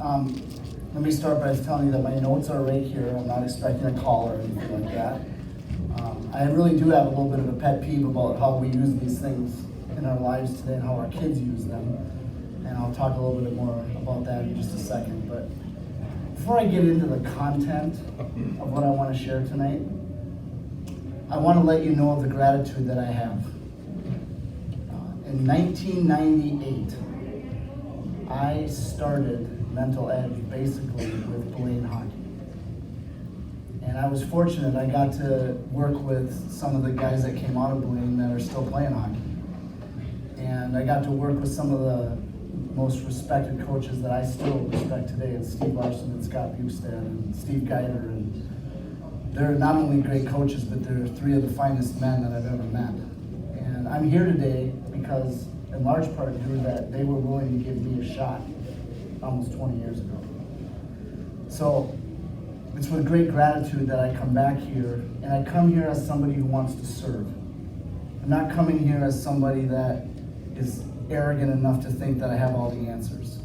Let me start by telling you that my notes are right here. I'm not expecting a call or anything like that. I really do have a little bit of a pet peeve about how we use these things in our lives today and how our kids use them. And I'll talk a little bit more about that in just a second. But before I get into the content of what I want to share tonight, I want to let you know of the gratitude that I have. In 1998, I started mental ed basically with Blaine hockey. And I was fortunate, I got to work with some of the guys that came out of Blaine that are still playing hockey. And I got to work with some of the most respected coaches that I still respect today. It's Steve Larson and Scott Bukestad and Steve Geider. And they're not only great coaches, but they're three of the finest men that I've ever met. And I'm here today because, in large part due to that, they were willing to give me a shot almost 20 years ago. So it's with great gratitude that I come back here, and I come here as somebody who wants to serve. I'm not coming here as somebody that is arrogant enough to think that I have all the answers.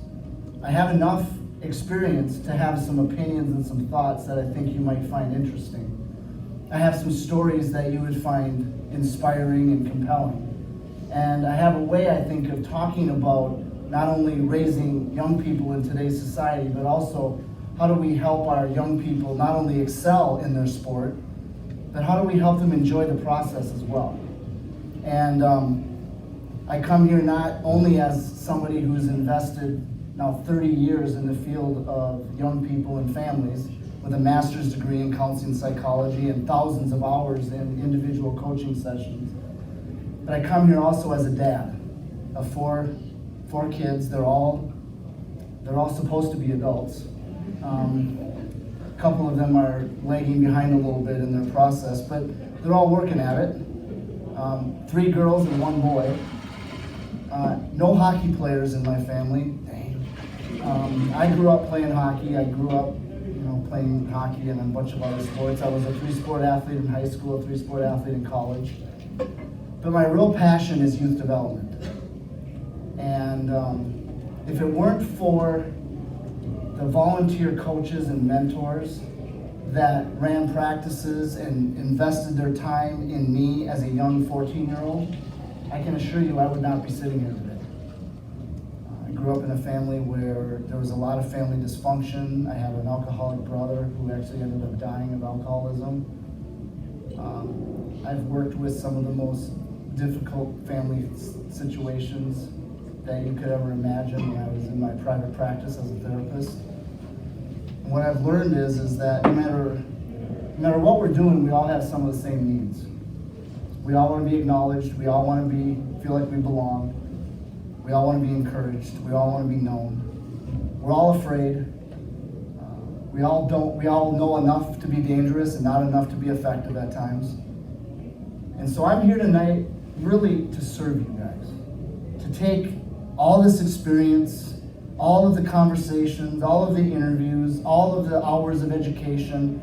I have enough experience to have some opinions and some thoughts that I think you might find interesting. I have some stories that you would find inspiring and compelling. And I have a way, I think, of talking about not only raising young people in today's society, but also how do we help our young people not only excel in their sport, but how do we help them enjoy the process as well. And I come here not only as somebody who's invested now 30 years in the field of young people and families with a master's degree in counseling psychology and thousands of hours in individual coaching sessions, but I come here also as a dad of four kids. They're all supposed to be adults. A couple of them are lagging behind a little bit in their process, but they're all working at it. 3 girls and 1 boy. No hockey players in my family. I grew up playing hockey. I grew up, playing hockey and a bunch of other sports. I was a 3-sport athlete in high school, a 3-sport athlete in college. But my real passion is youth development. And if it weren't for the volunteer coaches and mentors that ran practices and invested their time in me as a young 14-year-old, I can assure you I would not be sitting here today. I grew up in a family where there was a lot of family dysfunction. I have an alcoholic brother who actually ended up dying of alcoholism. I've worked with some of the most difficult family situations that you could ever imagine when I was in my private practice as a therapist. And what I've learned is that no matter what we're doing, we all have some of the same needs. We all want to be acknowledged. We all want to feel like we belong. We all want to be encouraged. We all want to be known. We're all afraid. We all know enough to be dangerous and not enough to be effective at times. And so I'm here tonight really to serve you guys, to take all this experience, all of the conversations, all of the interviews, all of the hours of education,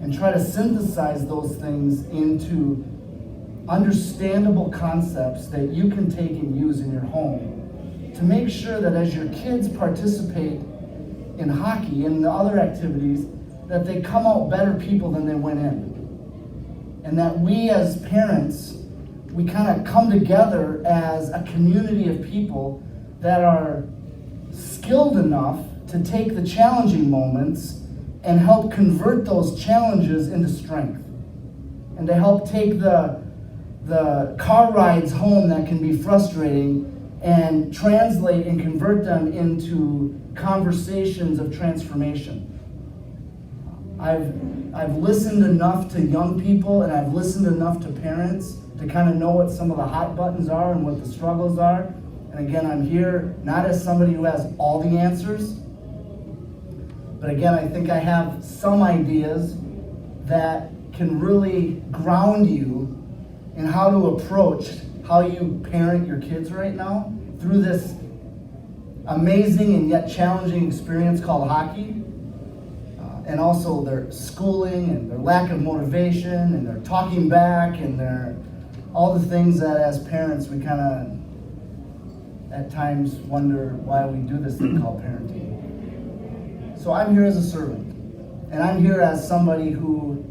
and try to synthesize those things into understandable concepts that you can take and use in your home to make sure that as your kids participate in hockey and the other activities, that they come out better people than they went in. And that we as parents, we kind of come together as a community of people that are skilled enough to take the challenging moments and help convert those challenges into strength. And to help take the car rides home that can be frustrating and translate and convert them into conversations of transformation. I've listened enough to young people and I've listened enough to parents to kind of know what some of the hot buttons are and what the struggles are. And again, I'm here not as somebody who has all the answers, but again, I think I have some ideas that can really ground you in how to approach how you parent your kids right now through this amazing and yet challenging experience called hockey. And also their schooling and their lack of motivation and their talking back and their all the things that as parents we kind of at times wonder why we do this thing called parenting. So I'm here as a servant, and I'm here as somebody who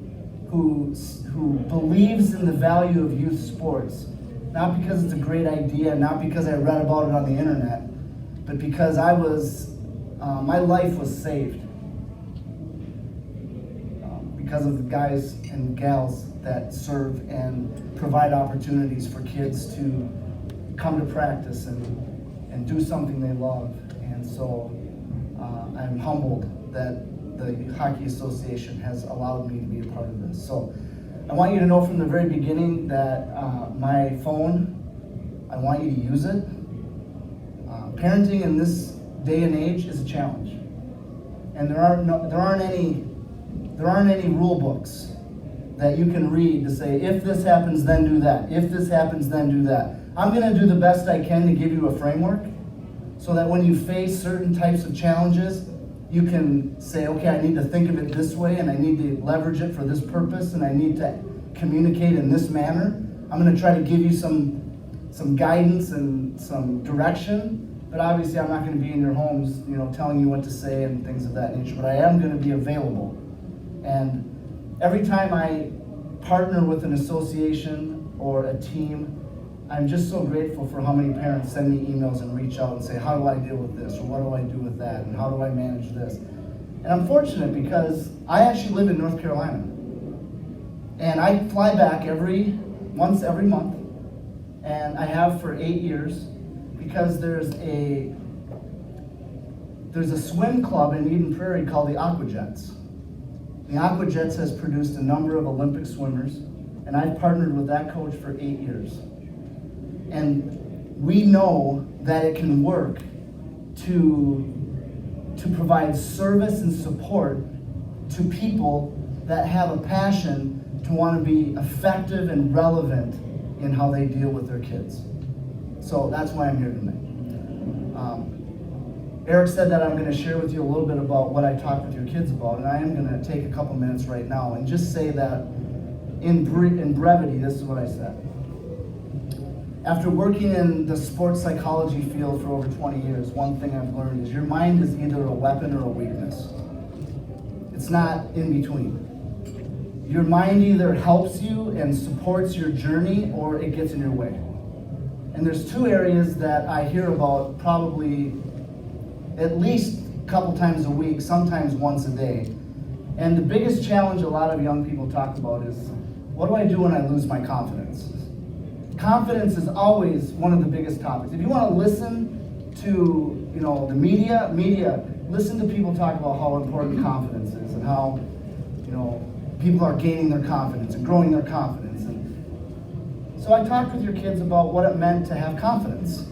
believes in the value of youth sports, not because it's a great idea, not because I read about it on the internet, but because my life was saved because of the guys and gals that serve and provide opportunities for kids to come to practice and do something they love. And so I'm humbled that the Hockey Association has allowed me to be a part of this. So I want you to know from the very beginning that my phone, I want you to use it. Parenting in this day and age is a challenge. And there aren't any rule books that you can read to say, if this happens, then do that. If this happens, then do that. I'm going to do the best I can to give you a framework so that when you face certain types of challenges, you can say, okay, I need to think of it this way, and I need to leverage it for this purpose, and I need to communicate in this manner. I'm going to try to give you some guidance and some direction, but obviously I'm not going to be in your homes, telling you what to say and things of that nature, but I am going to be available. And every time I partner with an association or a team, I'm just so grateful for how many parents send me emails and reach out and say, how do I deal with this? Or what do I do with that? And how do I manage this? And I'm fortunate because I actually live in North Carolina. And I fly back once every month. And I have for 8 years because there's a swim club in Eden Prairie called the Aquajets. The Aquajets has produced a number of Olympic swimmers, and I've partnered with that coach for 8 years. And we know that it can work to provide service and support to people that have a passion to want to be effective and relevant in how they deal with their kids. So that's why I'm here tonight. Eric said that I'm going to share with you a little bit about what I talked with your kids about, and I am going to take a couple minutes right now and just say that in brevity, this is what I said. After working in the sports psychology field for over 20 years, one thing I've learned is your mind is either a weapon or a weakness. It's not in between. Your mind either helps you and supports your journey, or it gets in your way. And there's two areas that I hear about probably at least a couple times a week, sometimes once a day. And the biggest challenge a lot of young people talk about is, what do I do when I lose my confidence? Confidence is always one of the biggest topics. If you want to listen to the media, listen to people talk about how important confidence is and how people are gaining their confidence and growing their confidence. And so I talked with your kids about what it meant to have confidence.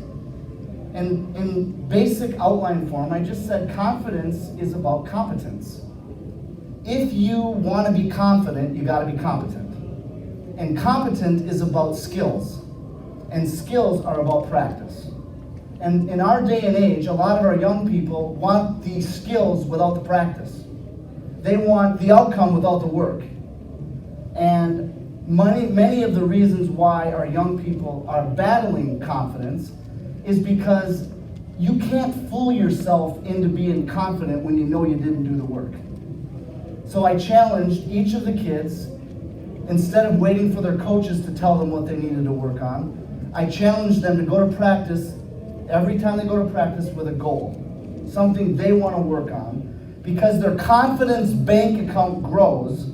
And in basic outline form, I just said confidence is about competence. If you want to be confident, you got to be competent. And competent is about skills. And skills are about practice. And in our day and age, a lot of our young people want the skills without the practice. They want the outcome without the work. And many of the reasons why our young people are battling confidence is because you can't fool yourself into being confident when you know you didn't do the work. So I challenged each of the kids, instead of waiting for their coaches to tell them what they needed to work on, I challenged them to go to practice every time they go to practice with a goal, something they want to work on, because their confidence bank account grows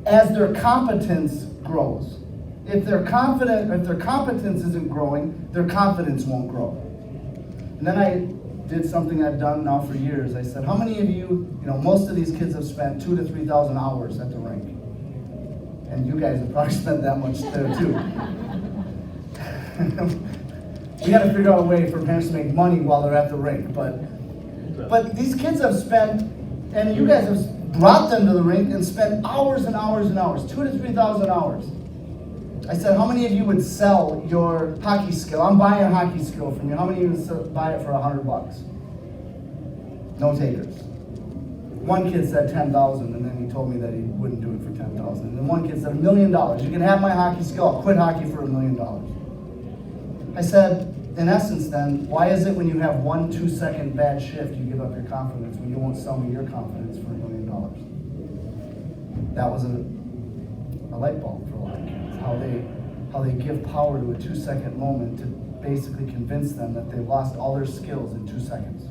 as their competence grows. If their competence isn't growing, their confidence won't grow. And then I did something I've done now for years. I said, how many of you, most of these kids have spent 2,000 to 3,000 hours at the rink. And you guys have probably spent that much there too. We got to figure out a way for parents to make money while they're at the rink. But these kids have spent, and you guys have brought them to the rink and spent hours and hours and hours, 2,000 to 3,000 hours. I said, how many of you would sell your hockey skill? I'm buying a hockey skill from you. How many of you would buy it for $100? No takers. One kid said 10,000, and then he told me that he wouldn't do it for 10,000. And then one kid said $1 million. You can have my hockey skill. I'll quit hockey for $1 million. I said, in essence then, why is it when you have 1 2-second bad shift, you give up your confidence when you won't sell me your confidence for $1 million? That was a light bulb for a lot of kids. How they give power to a 2-second moment to basically convince them that they've lost all their skills in 2 seconds.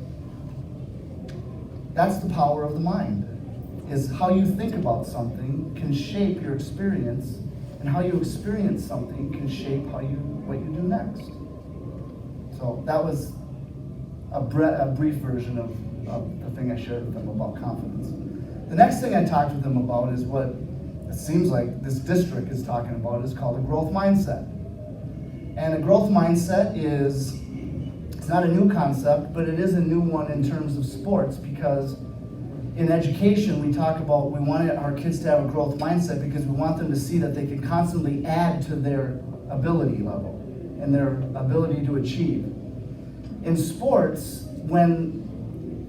That's the power of the mind, is how you think about something can shape your experience, and how you experience something can shape what you do next. So that was a brief version of the thing I shared with them about confidence. The next thing I talked with them about is what it seems like this district is talking about, is called a growth mindset. And a growth mindset it's not a new concept, but it is a new one in terms of sports, because in education we talk about we want our kids to have a growth mindset because we want them to see that they can constantly add to their ability level and their ability to achieve. In sports, when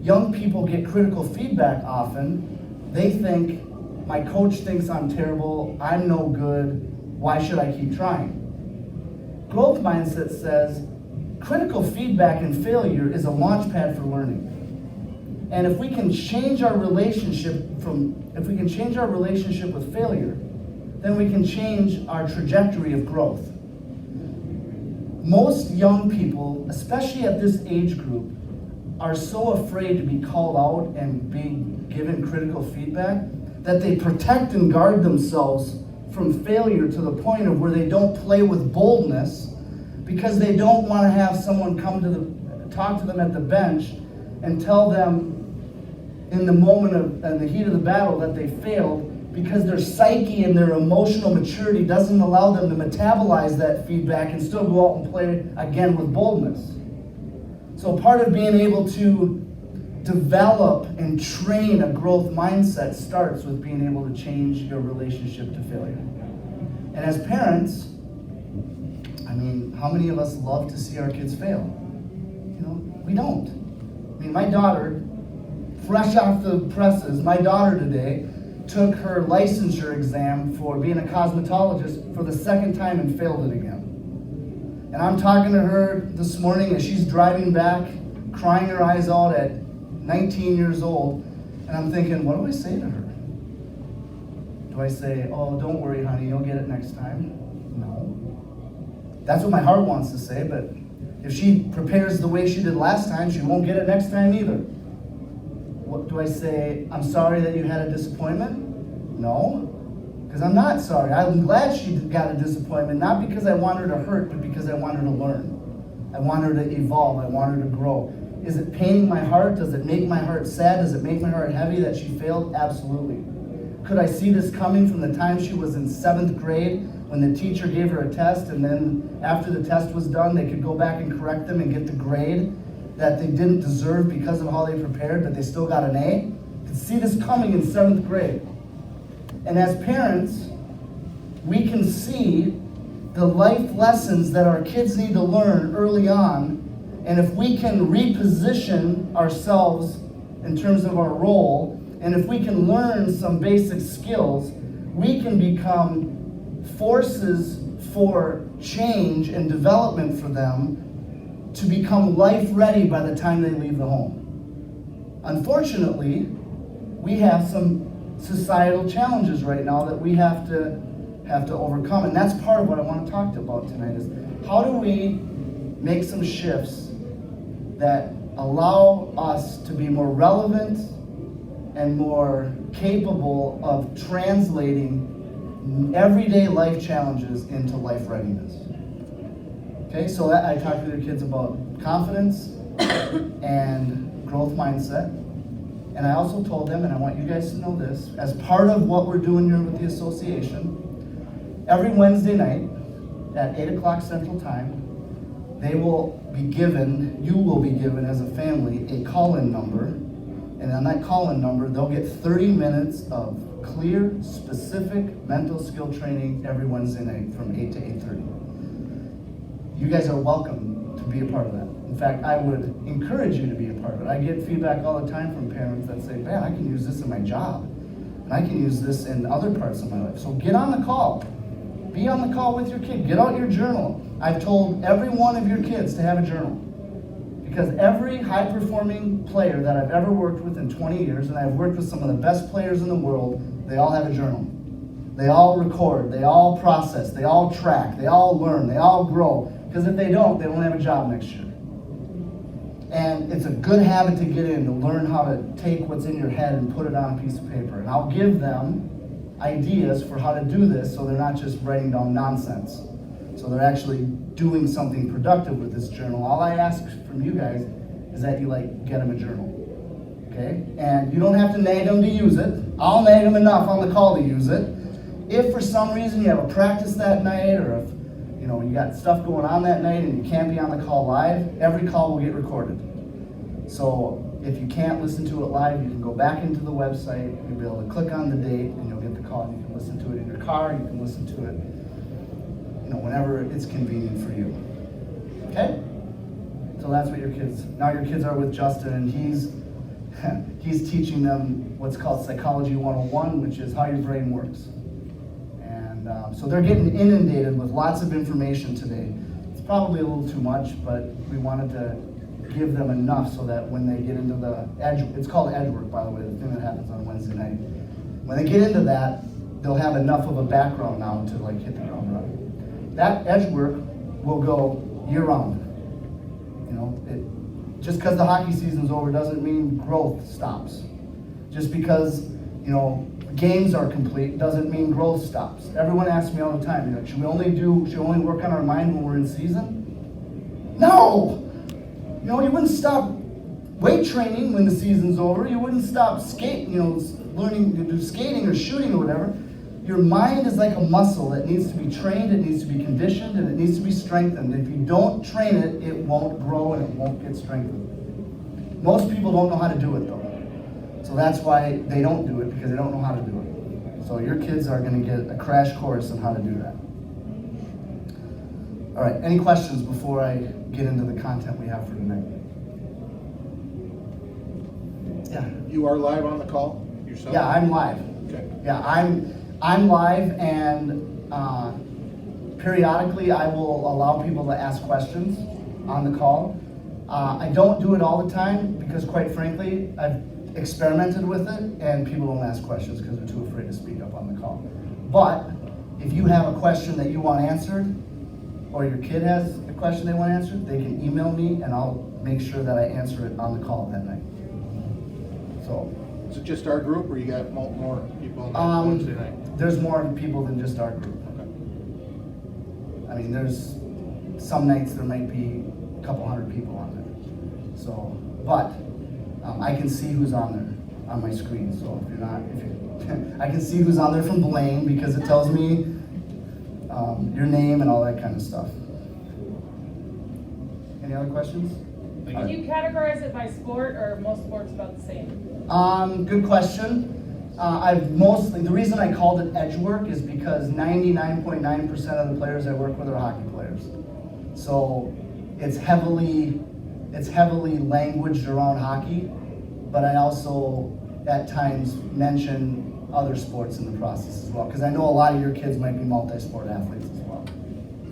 young people get critical feedback often, they think, my coach thinks I'm terrible, I'm no good, why should I keep trying? Growth mindset says critical feedback and failure is a launch pad for learning. And if we can change our relationship with failure, then we can change our trajectory of growth. Most young people, especially at this age group, are so afraid to be called out and be given critical feedback that they protect and guard themselves from failure to the point of where they don't play with boldness, because they don't want to have someone talk to them at the bench and tell them in the moment in the heat of the battle that they failed, because their psyche and their emotional maturity doesn't allow them to metabolize that feedback and still go out and play again with boldness. So part of being able to develop and train a growth mindset starts with being able to change your relationship to failure. And as parents, how many of us love to see our kids fail? We don't. My daughter, fresh off the presses, my daughter today took her licensure exam for being a cosmetologist for the second time and failed it again. And I'm talking to her this morning as she's driving back, crying her eyes out at 19 years old, and I'm thinking, what do I say to her? Do I say, oh, don't worry, honey, you'll get it next time? No. That's what my heart wants to say, but if she prepares the way she did last time, she won't get it next time either. What do I say? I'm sorry that you had a disappointment? No, because I'm not sorry. I'm glad she got a disappointment, not because I want her to hurt, but because I want her to learn. I want her to evolve. I want her to grow. Is it paining my heart? Does it make my heart sad? Does it make my heart heavy that she failed? Absolutely. Could I see this coming from the time she was in 7th grade when the teacher gave her a test, and then after the test was done, they could go back and correct them and get the grade that they didn't deserve because of how they prepared, but they still got an A? Could see this coming in 7th grade. And as parents, we can see the life lessons that our kids need to learn early on, and if we can reposition ourselves in terms of our role, and if we can learn some basic skills, we can become forces for change and development for them to become life ready by the time they leave the home. Unfortunately, we have some societal challenges right now that we have to overcome, and that's part of what I want to talk about tonight, is how do we make some shifts that allow us to be more relevant and more capable of translating everyday life challenges into life readiness. Okay, so I talked to the kids about confidence and growth mindset. And I also told them, and I want you guys to know this, as part of what we're doing here with the association, every Wednesday night at 8 o'clock Central Time, you will be given as a family a call-in number. And on that call-in number, they'll get 30 minutes of clear, specific mental skill training every Wednesday night from 8 to 8:30. You guys are welcome to be a part of that. In fact, I would encourage you to be a part of it. I get feedback all the time from parents that say, man, I can use this in my job, and I can use this in other parts of my life. So get on the call. Be on the call with your kid. Get out your journal. I've told every one of your kids to have a journal. Because every high-performing player that I've ever worked with in 20 years, and I've worked with some of the best players in the world, they all have a journal. They all record, they all process, they all track, they all learn, they all grow. Because if they don't have a job next year. And it's a good habit to get in, to learn how to take what's in your head and put it on a piece of paper. And I'll give them ideas for how to do this so they're not just writing down nonsense. So they're actually doing something productive with this journal. All I ask from you guys is that you get them a journal. Okay? And you don't have to nag them to use it. I'll nag them enough on the call to use it. If for some reason you have a practice that night, or if you got stuff going on that night and you can't be on the call live, every call will get recorded. So if you can't listen to it live, you can go back into the website, you'll be able to click on the date, and you'll get the call, and you can listen to it in your car, you can listen to it whenever it's convenient for you. Okay? So that's what your kids are with Justin, and he's teaching them what's called Psychology 101, which is how your brain works. So they're getting inundated with lots of information today. It's probably a little too much, but we wanted to give them enough so that when they get into the edge, it's called edge work, by the way, the thing that happens on Wednesday night. When they get into that, they'll have enough of a background now to hit the ground running. That edge work will go year round. Just because the hockey season's over doesn't mean growth stops. Just because, games are complete doesn't mean growth stops. Everyone asks me all the time, should we only work on our mind when we're in season? No! You wouldn't stop weight training when the season's over. You wouldn't stop learning to do skating or shooting or whatever. Your mind is like a muscle that needs to be trained, it needs to be conditioned, and it needs to be strengthened. If you don't train it, it won't grow and it won't get strengthened. Most people don't know how to do it though. So that's why they don't do it, because they don't know how to do it. So your kids are going to get a crash course on how to do that. All right, any questions before I get into the content we have for tonight? Yeah. You are live on the call yourself? Yeah, I'm live. Okay. Yeah, I'm live, and periodically I will allow people to ask questions on the call. I don't do it all the time because, quite frankly, I've experimented with it and people don't ask questions because they're too afraid to speak up on the call. But if you have a question that you want answered, or your kid has a question they want answered, they can email me and I'll make sure that I answer it on the call that night. So, is it just our group, or you got more people on Wednesday night? There's more people than just our group. Okay. I mean, there's some nights there might be a couple hundred people on there. So, but I can see who's on there on my screen. So I can see who's on there from Blaine because it tells me your name and all that kind of stuff. Any other questions? Do you categorize it by sport, or most sports about the same? Good question. The reason I called it edge work is because 99.9% of the players I work with are hockey players. So it's heavily languaged around hockey, but I also at times mention other sports in the process as well, because I know a lot of your kids might be multi-sport athletes as well.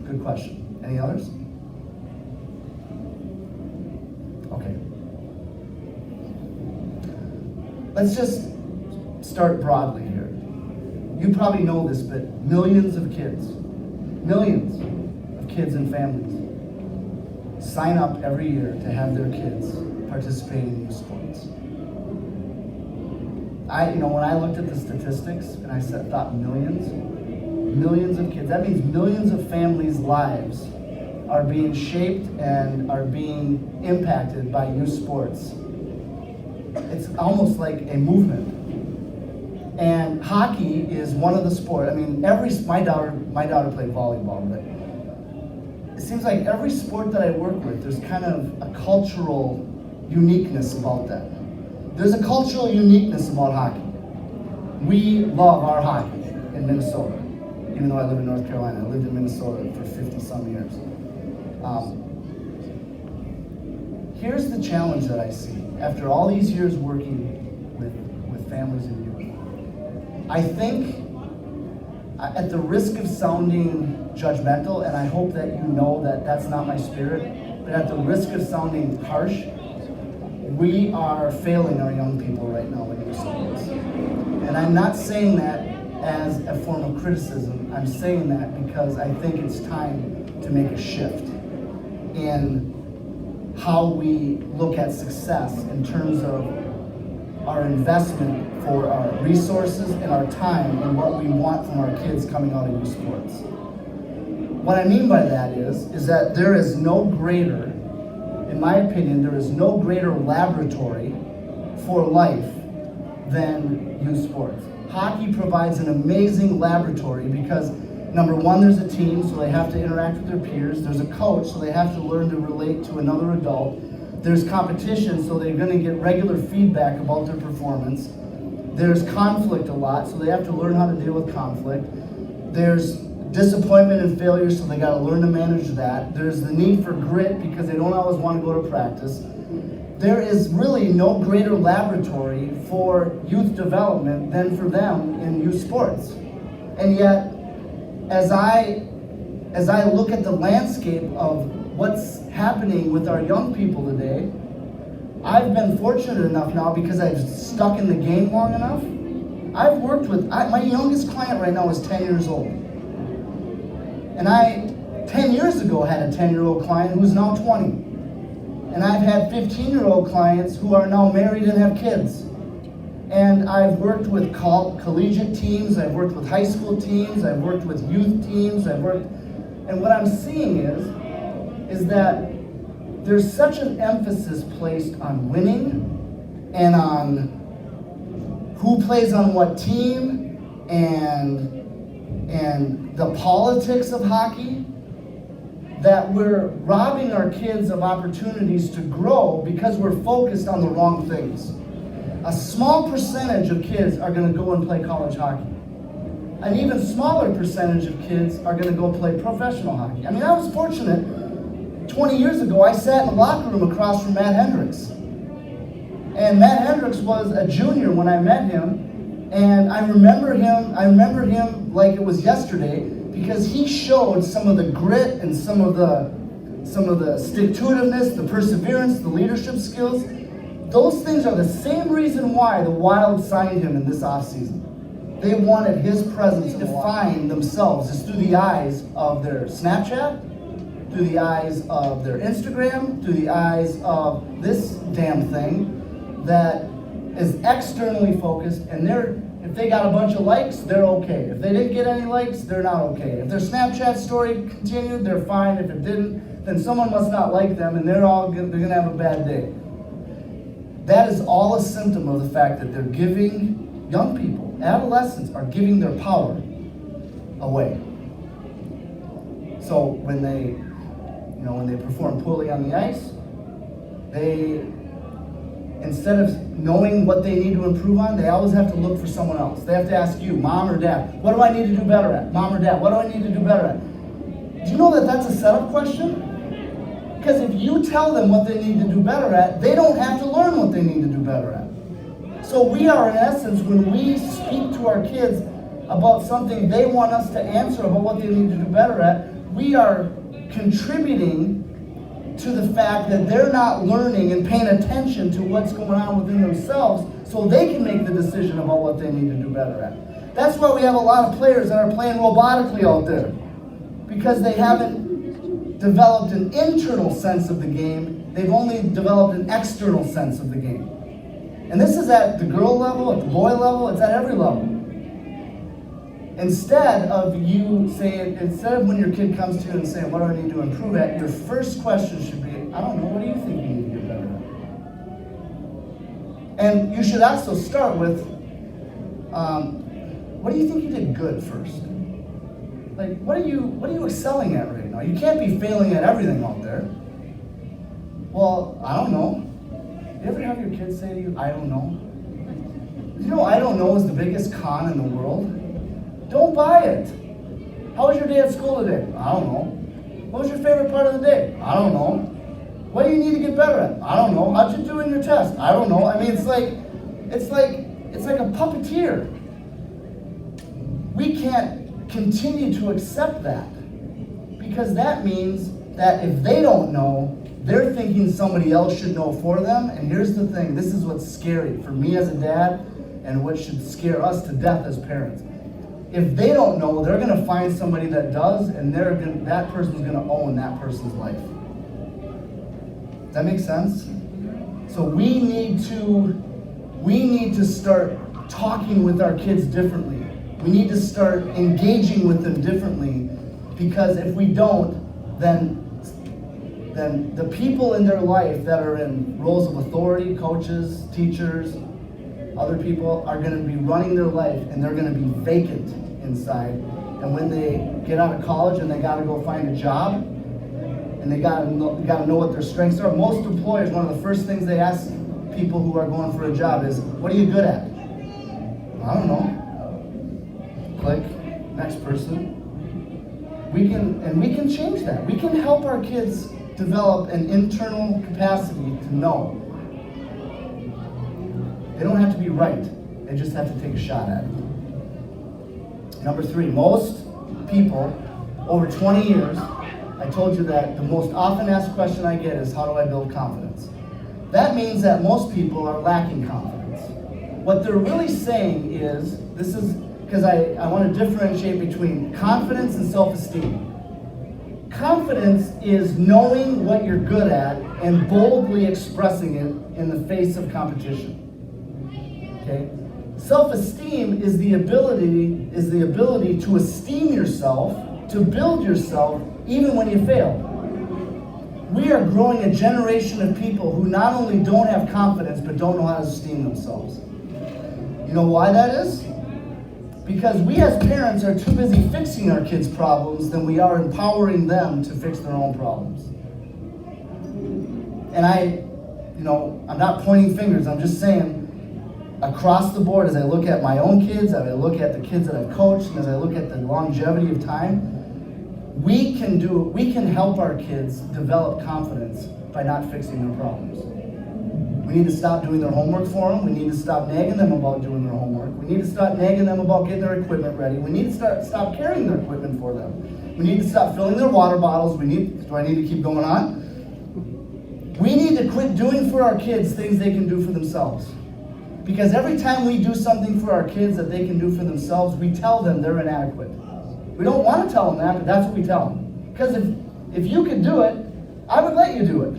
Good question. Any others? Okay. Let's just start broadly here. You probably know this, but millions of kids and families sign up every year to have their kids participate in youth sports. When I looked at the statistics and I thought millions of kids, that means millions of families' lives are being shaped and are being impacted by youth sports. It's almost like a movement. And hockey is one of the sports. I mean, my daughter played volleyball, but it seems like every sport that I work with, there's kind of a cultural uniqueness about that. There's a cultural uniqueness about hockey. We love our hockey in Minnesota, even though I live in North Carolina. I lived in Minnesota for 50-some years. Here's the challenge that I see after all these years working with families and youth. I think at the risk of sounding judgmental, and I hope that you know that that's not my spirit, but at the risk of sounding harsh, we are failing our young people right now in youth sports. And I'm not saying that as a form of criticism. I'm saying that because I think it's time to make a shift in how we look at success in terms of our investment for our resources and our time and what we want from our kids coming out of youth sports. What I mean by that is that there is no greater, in my opinion, there is no greater laboratory for life than youth sports. Hockey provides an amazing laboratory because, number one, there's a team, so they have to interact with their peers. There's a coach, so they have to learn to relate to another adult. There's competition, so they're going to get regular feedback about their performance. There's conflict a lot, so they have to learn how to deal with conflict. There's disappointment and failure, so they got to learn to manage that. There's the need for grit because they don't always want to go to practice. There is really no greater laboratory for youth development than for them in youth sports. And yet, as I look at the landscape of what's happening with our young people today, I've been fortunate enough now because I've stuck in the game long enough. I've worked with, my youngest client right now is 10 years old. And I, 10 years ago, had a 10-year-old client who's now 20. And I've had 15-year-old clients who are now married and have kids. And I've worked with collegiate teams, I've worked with high school teams, I've worked with youth teams, and what I'm seeing is that there's such an emphasis placed on winning and on who plays on what team and the politics of hockey, that we're robbing our kids of opportunities to grow because we're focused on the wrong things. A small percentage of kids are going to go and play college hockey. An even smaller percentage of kids are going to go play professional hockey. I mean, I was fortunate, 20 years ago, I sat in the locker room across from Matt Hendricks. And Matt Hendricks was a junior when I met him, and I remember him like it was yesterday, because he showed some of the grit and some of the stick-to-itiveness, the perseverance, the leadership skills. Those things are the same reason why the Wild signed him in this offseason. They wanted his presence to define themselves is through the eyes of their Snapchat, through the eyes of their Instagram, through the eyes of this damn thing that is externally focused, and if they got a bunch of likes, they're okay. If they didn't get any likes, they're not okay. If their Snapchat story continued, they're fine. If it didn't, then someone must not like them, and they're going to have a bad day. That is all a symptom of the fact that they're giving young people, adolescents, are giving their power away. So when they perform poorly on the ice, instead of knowing what they need to improve on, they always have to look for someone else. They have to ask you, mom or dad, what do I need to do better at? Mom or dad, what do I need to do better at? Do you know that that's a setup question? Because if you tell them what they need to do better at, they don't have to learn what they need to do better at. So we are, in essence, when we speak to our kids about something they want us to answer about what they need to do better at, we are contributing to the fact that they're not learning and paying attention to what's going on within themselves so they can make the decision about what they need to do better at. That's why we have a lot of players that are playing robotically out there, because they haven't developed an internal sense of the game, they've only developed an external sense of the game. And this is at the girl level, at the boy level, it's at every level. Instead of when your kid comes to you and saying, what do I need to improve at, your first question should be, I don't know, what do you think you need to get better at? And you should also start with, what do you think you did good first? Like, what are you excelling at right now? You can't be failing at everything out there. Well, I don't know. You ever have your kids say to you, I don't know? You know, I don't know is the biggest con in the world. Don't buy it. How was your day at school today? I don't know. What was your favorite part of the day? I don't know. What do you need to get better at? I don't know. How'd you do in your test? I don't know. I mean, it's like a puppeteer. We can't continue to accept that. Because that means that if they don't know, they're thinking somebody else should know for them. And here's the thing, this is what's scary for me as a dad, and what should scare us to death as parents. If they don't know, they're gonna find somebody that does, and that person's gonna own that person's life. Does that make sense? So we need to start talking with our kids differently. We need to start engaging with them differently, because if we don't, then the people in their life that are in roles of authority, coaches, teachers, other people, are going to be running their life, and they're going to be vacant inside. And when they get out of college and they got to go find a job, and they got to know what their strengths are. Most employers, one of the first things they ask people who are going for a job is, "What are you good at?" "I don't know." Click. Next person. We can change that. We can help our kids develop an internal capacity to know. They don't have to be right. They just have to take a shot at it. Number 3, most people over 20 years, I told you that the most often asked question I get is, how do I build confidence? That means that most people are lacking confidence. What they're really saying is, this is because I want to differentiate between confidence and self-esteem. Confidence is knowing what you're good at and boldly expressing it in the face of competition. Okay? Self-esteem is the ability to esteem yourself, to build yourself, even when you fail. We are growing a generation of people who not only don't have confidence, but don't know how to esteem themselves. You know why that is? Because we as parents are too busy fixing our kids' problems than we are empowering them to fix their own problems. And I'm not pointing fingers, I'm just saying, across the board, as I look at my own kids, as I look at the kids that I've coached, and as I look at the longevity of time, we can help our kids develop confidence by not fixing their problems. We need to stop doing their homework for them. We need to stop nagging them about doing their homework. We need to stop nagging them about getting their equipment ready. We need to stop carrying their equipment for them. We need to stop filling their water bottles. Do I need to keep going on? We need to quit doing for our kids things they can do for themselves. Because every time we do something for our kids that they can do for themselves, we tell them they're inadequate. We don't want to tell them that, but that's what we tell them. Because if you could do it, I would let you do it.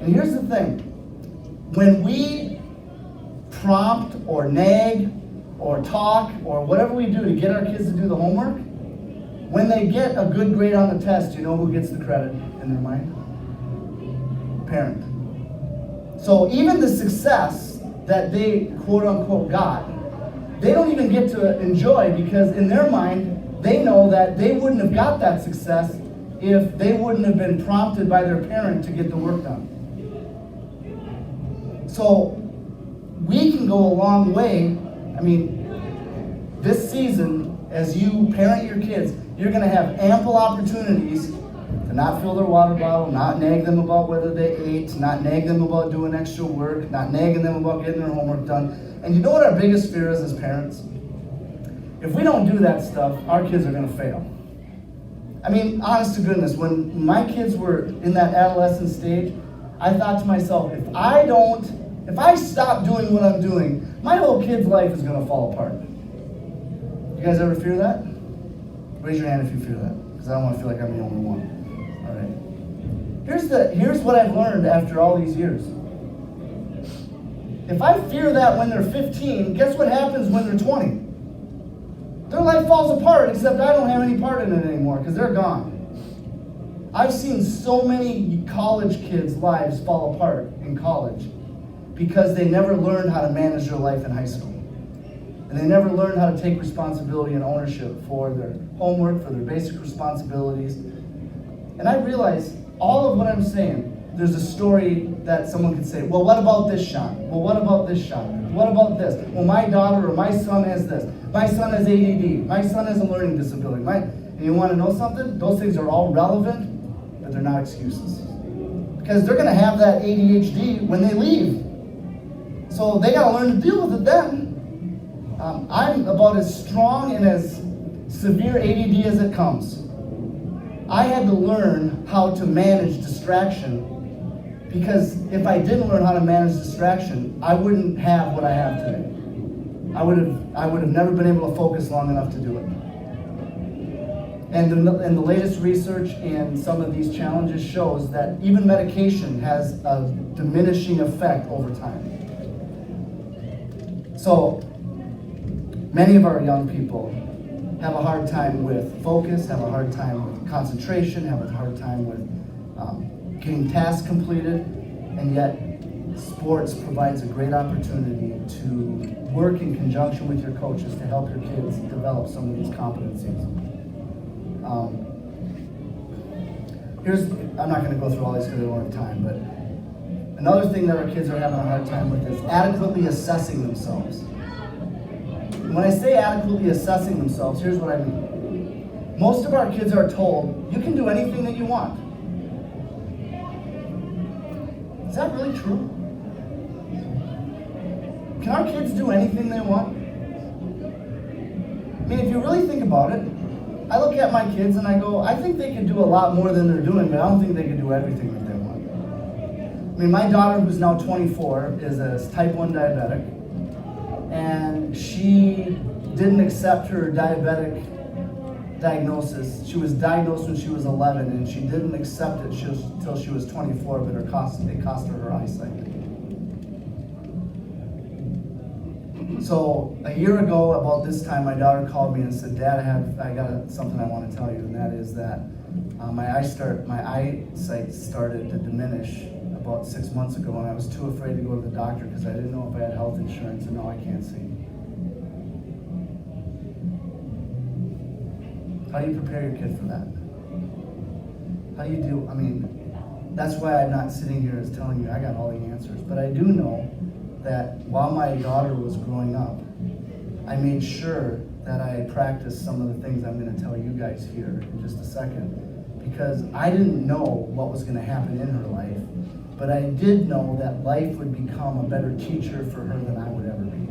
And here's the thing. When we prompt or nag or talk or whatever we do to get our kids to do the homework, when they get a good grade on the test, you know who gets the credit in their mind? Parent. So even the success that they quote unquote got, they don't even get to enjoy, because in their mind, they know that they wouldn't have got that success if they wouldn't have been prompted by their parent to get the work done. So we can go a long way. I mean, this season, as you parent your kids, you're going to have ample opportunities to not fill their water bottle, not nag them about whether they ate, not nag them about doing extra work, not nagging them about getting their homework done. And you know what our biggest fear is as parents? If we don't do that stuff, our kids are going to fail. I mean, honest to goodness, when my kids were in that adolescent stage, I thought to myself, if I stop doing what I'm doing, my whole kid's life is going to fall apart. You guys ever fear that? Raise your hand if you fear that, because I don't want to feel like I'm the only one. All right. Here's what I've learned after all these years. If I fear that when they're 15, guess what happens when they're 20? Their life falls apart, except I don't have any part in it anymore, because they're gone. I've seen so many college kids' lives fall apart in college because they never learned how to manage their life in high school. And they never learned how to take responsibility and ownership for their homework, for their basic responsibilities. And I realize all of what I'm saying, there's a story that someone could say, well, what about this shot? Well, what about this shot? What about this? Well, my daughter or my son has this. My son has ADD. My son has a learning disability. And you want to know something? Those things are all relevant, but they're not excuses. Because they're going to have that ADHD when they leave. So they got to learn to deal with it then. I'm about as strong and as severe ADD as it comes. I had to learn how to manage distraction, because if I didn't learn how to manage distraction, I wouldn't have what I have today. I would have never been able to focus long enough to do it. And the latest research and some of these challenges shows that even medication has a diminishing effect over time. So many of our young people have a hard time with focus, have a hard time with concentration, have a hard time with getting tasks completed, and yet sports provides a great opportunity to work in conjunction with your coaches to help your kids develop some of these competencies. I'm not going to go through all these because I don't have time, but another thing that our kids are having a hard time with is adequately assessing themselves. When I say adequately assessing themselves, here's what I mean. Most of our kids are told, you can do anything that you want. Is that really true? Can our kids do anything they want? I mean, if you really think about it, I look at my kids and I go, I think they could do a lot more than they're doing, but I don't think they can do everything that they want. I mean, my daughter, who's now 24, is a type 1 diabetic, and she didn't accept her diabetic diagnosis. She was diagnosed when she was 11, and she didn't accept it until she was 24, but it cost her eyesight. So a year ago, about this time, my daughter called me and said, Dad, I got something I want to tell you, and that is that my eyesight started to diminish about 6 months ago, and I was too afraid to go to the doctor because I didn't know if I had health insurance, and now I can't see. How do you prepare your kid for that? How do you deal? I mean, that's why I'm not sitting here as telling you I got all the answers, but I do know that while my daughter was growing up, I made sure that I practiced some of the things I'm going to tell you guys here in just a second, because I didn't know what was going to happen in her life, but I did know that life would become a better teacher for her than I would ever be.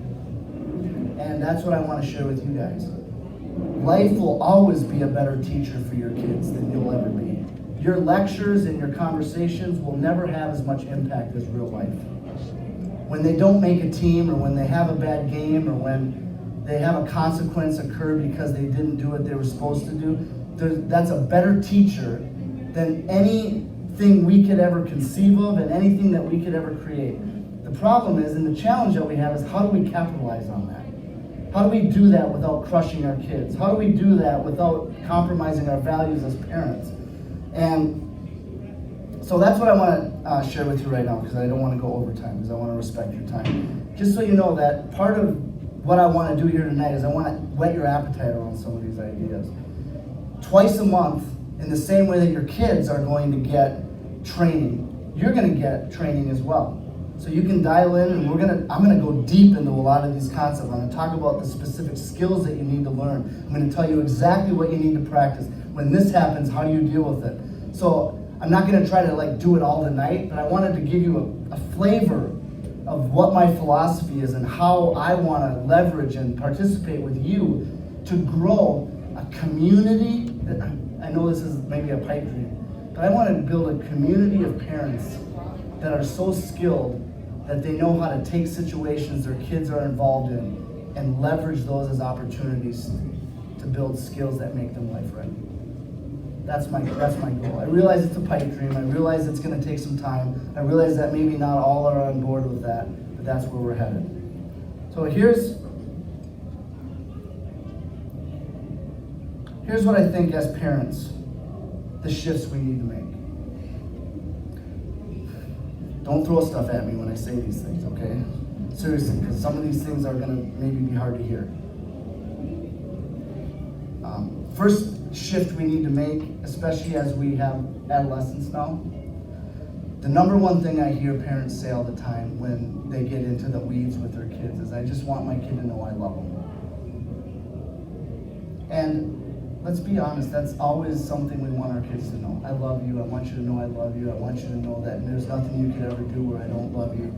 And that's what I want to share with you guys. Life will always be a better teacher for your kids than you'll ever be. Your lectures and your conversations will never have as much impact as real life. When they don't make a team, or when they have a bad game, or when they have a consequence occur because they didn't do what they were supposed to do, that's a better teacher than anything we could ever conceive of and anything that we could ever create. The problem is, and the challenge that we have, is how do we capitalize on that? How do we do that without crushing our kids? How do we do that without compromising our values as parents? And so that's what I want to share with you right now, because I don't want to go over time, because I want to respect your time. Just so you know that part of what I want to do here tonight is I want to whet your appetite around some of these ideas. Twice a month, in the same way that your kids are going to get training, you're going to get training as well. So you can dial in, and I'm going to go deep into a lot of these concepts. I'm going to talk about the specific skills that you need to learn. I'm going to tell you exactly what you need to practice. When this happens, how do you deal with it? So I'm not going to try to do it all tonight, but I wanted to give you a flavor of what my philosophy is and how I want to leverage and participate with you to grow a community. I know this is maybe a pipe dream, but I want to build a community of parents that are so skilled that they know how to take situations their kids are involved in and leverage those as opportunities to build skills that make them life ready. That's my goal. I realize it's a pipe dream. I realize it's going to take some time. I realize that maybe not all are on board with that, but that's where we're headed. So here's what I think as parents, the shifts we need to make. Don't throw stuff at me when I say these things, okay? Seriously, because some of these things are going to maybe be hard to hear. First shift we need to make, especially as we have adolescents now, the number one thing I hear parents say all the time when they get into the weeds with their kids is, I just want my kid to know I love them. And let's be honest, that's always something we want our kids to know. I love you, I want you to know I love you, I want you to know that there's nothing you could ever do where I don't love you.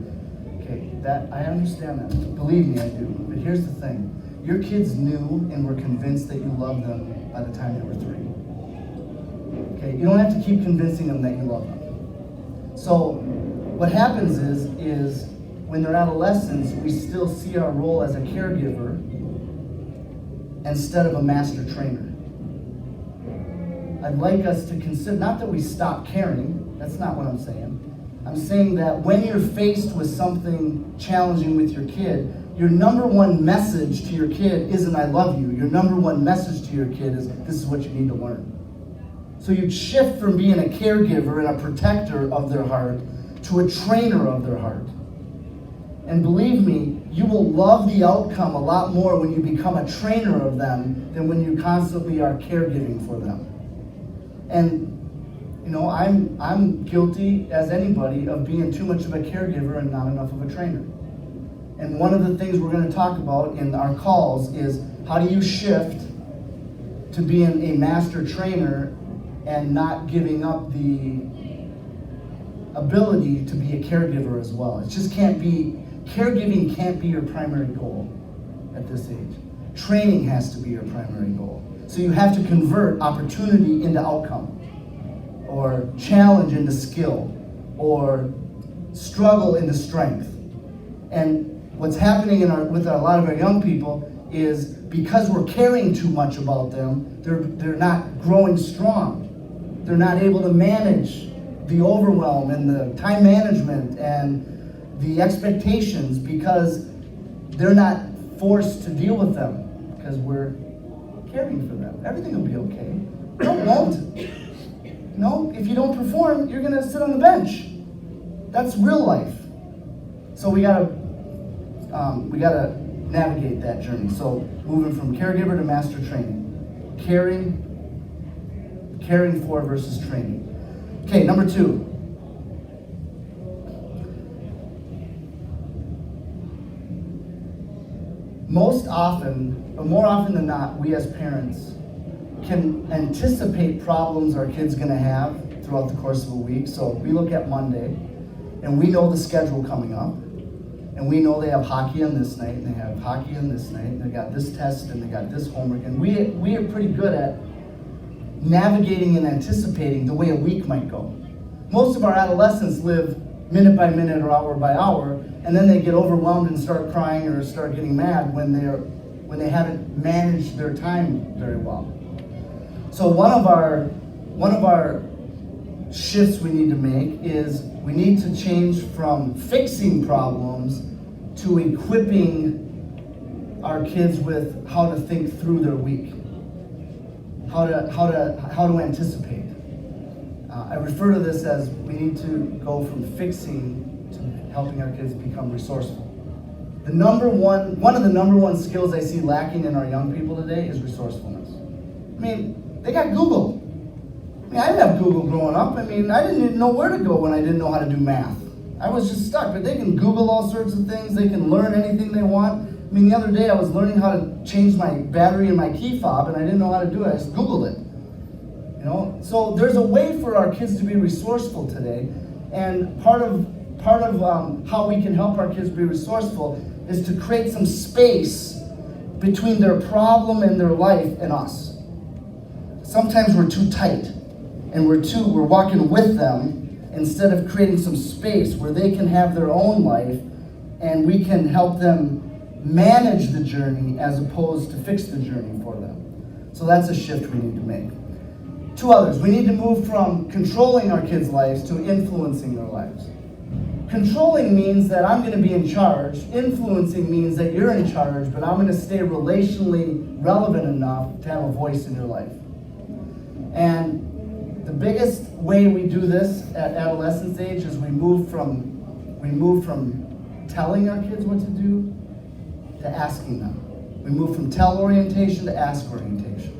Okay, that I understand that. Believe me, I do. But here's the thing. your kids knew and were convinced that you loved them by the time they were 3. Okay, you don't have to keep convincing them that you love them. So what happens is when they're adolescents, we still see our role as a caregiver instead of a master trainer. I'd like us to consider, not that we stop caring, that's not what I'm saying. I'm saying that when you're faced with something challenging with your kid, your number one message to your kid isn't "I love you." Your number one message to your kid is "This is what you need to learn." So you'd shift from being a caregiver and a protector of their heart to a trainer of their heart. And believe me, you will love the outcome a lot more when you become a trainer of them than when you constantly are caregiving for them. And you know, I'm guilty as anybody of being too much of a caregiver and not enough of a trainer. And one of the things we're going to talk about in our calls is how do you shift to being a master trainer and not giving up the ability to be a caregiver as well. It just can't be, caregiving can't be your primary goal at this age. Training has to be your primary goal. So you have to convert opportunity into outcome, or challenge into skill, or struggle into strength. And what's happening with a lot of our young people is because we're caring too much about them, they're not growing strong. They're not able to manage the overwhelm and the time management and the expectations because they're not forced to deal with them because we're caring for them. Everything will be okay. No, it won't. No, if you don't perform, you're gonna sit on the bench. That's real life. So we gotta navigate that journey. So moving from caregiver to master training. Caring for versus training. Okay, number 2. Most often, or more often than not, we as parents can anticipate problems our kid's gonna have throughout the course of a week. So we look at Monday, and we know the schedule coming up, and we know they have hockey on this night, and they have hockey on this night, and they got this test, and they got this homework, and we are pretty good at navigating and anticipating the way a week might go. Most of our adolescents live minute by minute or hour by hour, and then they get overwhelmed and start crying or start getting mad when they haven't managed their time very well. So one of our shifts we need to make is we need to change from fixing problems to equipping our kids with how to think through their week, how to anticipate. I refer to this as we need to go from fixing to helping our kids become resourceful. One of the number one skills I see lacking in our young people today is resourcefulness. I mean, they got Google. I mean, I didn't have Google growing up. I mean, I didn't even know where to go when I didn't know how to do math. I was just stuck, but they can Google all sorts of things. They can learn anything they want. I mean, the other day I was learning how to change my battery in my key fob, and I didn't know how to do it. I just Googled it. You know, so there's a way for our kids to be resourceful today, and part of how we can help our kids be resourceful is to create some space between their problem and their life and us. Sometimes we're too tight, and we're walking with them instead of creating some space where they can have their own life, and we can help them manage the journey as opposed to fix the journey for them. So that's a shift we need to make. 2 others. We need to move from controlling our kids' lives to influencing their lives. Controlling means that I'm going to be in charge. Influencing means that you're in charge, but I'm going to stay relationally relevant enough to have a voice in your life. And the biggest way we do this at adolescence age is we move from telling our kids what to do to asking them. We move from tell orientation to ask orientation.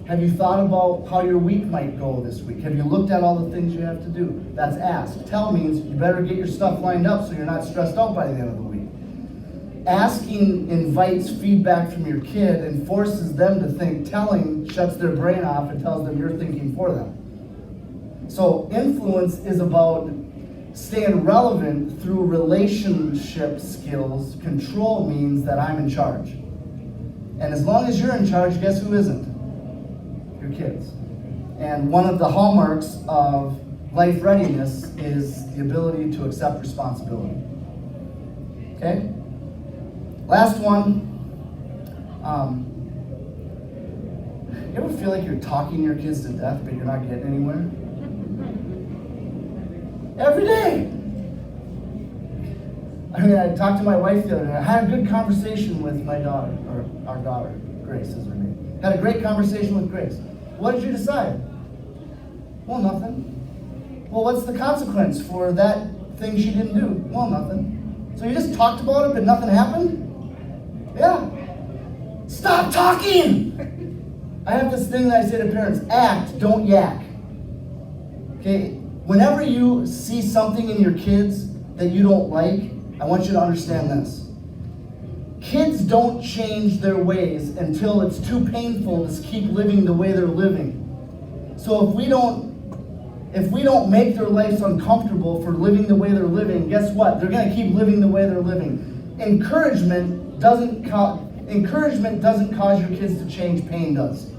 Have you thought about how your week might go this week? Have you looked at all the things you have to do? That's ask. Tell means you better get your stuff lined up so you're not stressed out by the end of the week. Asking invites feedback from your kid and forces them to think. Telling shuts their brain off and tells them you're thinking for them. So influence is about staying relevant through relationship skills, control means that I'm in charge. And as long as you're in charge, guess who isn't? Your kids. And one of the hallmarks of life readiness is the ability to accept responsibility. Okay? Last one. You ever feel like you're talking your kids to death, but you're not getting anywhere? Every day. I mean, I talked to my wife the other day. I had a good conversation with my daughter, or our daughter, Grace is her name. Had a great conversation with Grace. What did you decide? Well, nothing. Well, what's the consequence for that thing she didn't do? Well, nothing. So you just talked about it, but nothing happened? Yeah. Stop talking! I have this thing that I say to parents, act, don't yak. Okay? Whenever you see something in your kids that you don't like, I want you to understand this. Kids don't change their ways until it's too painful to keep living the way they're living. So if we don't make their lives uncomfortable for living the way they're living, guess what? They're going to keep living the way they're living. Encouragement doesn't cause your kids to change, pain does.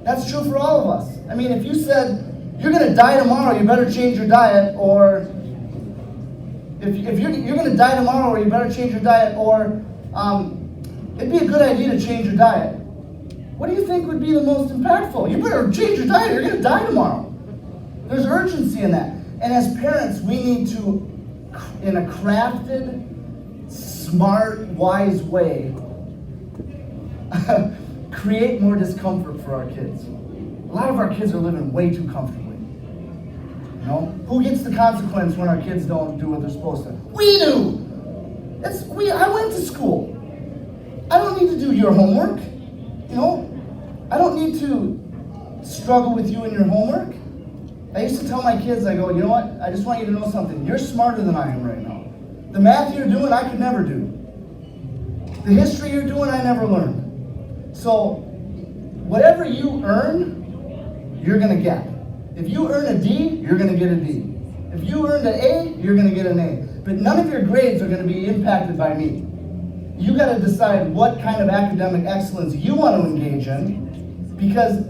That's true for all of us. I mean, if you said, you're going to die tomorrow, you better change your diet, or if you're going to die tomorrow, or you better change your diet, or it'd be a good idea to change your diet. What do you think would be the most impactful? You better change your diet, you're going to die tomorrow. There's urgency in that. And as parents, we need to, in a crafted, smart, wise way, create more discomfort for our kids. A lot of our kids are living way too comfortably. You know? Who gets the consequence when our kids don't do what they're supposed to? We do! I went to school. I don't need to do your homework. You know? I don't need to struggle with you in your homework. I used to tell my kids, I go, you know what? I just want you to know something. You're smarter than I am right now. The math you're doing, I could never do. The history you're doing, I never learned. So, whatever you earn, you're going to get. If you earn a D, you're going to get a D. If you earned an A, you're going to get an A. But none of your grades are going to be impacted by me. You got to decide what kind of academic excellence you want to engage in, because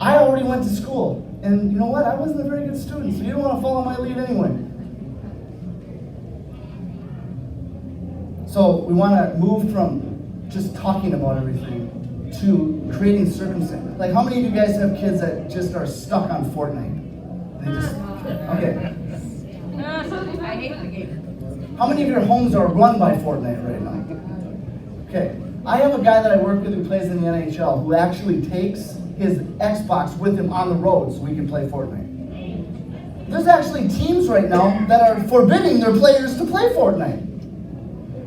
I already went to school. And you know what? I wasn't a very good student, so you don't want to follow my lead anyway. So we want to move from just talking about everything to creating circumstances. Like, how many of you guys have kids that just are stuck on Fortnite? They just, okay. I hate the game. How many of your homes are run by Fortnite right now? Okay. I have a guy that I work with who plays in the NHL who actually takes his Xbox with him on the road so we can play Fortnite. There's actually teams right now that are forbidding their players to play Fortnite.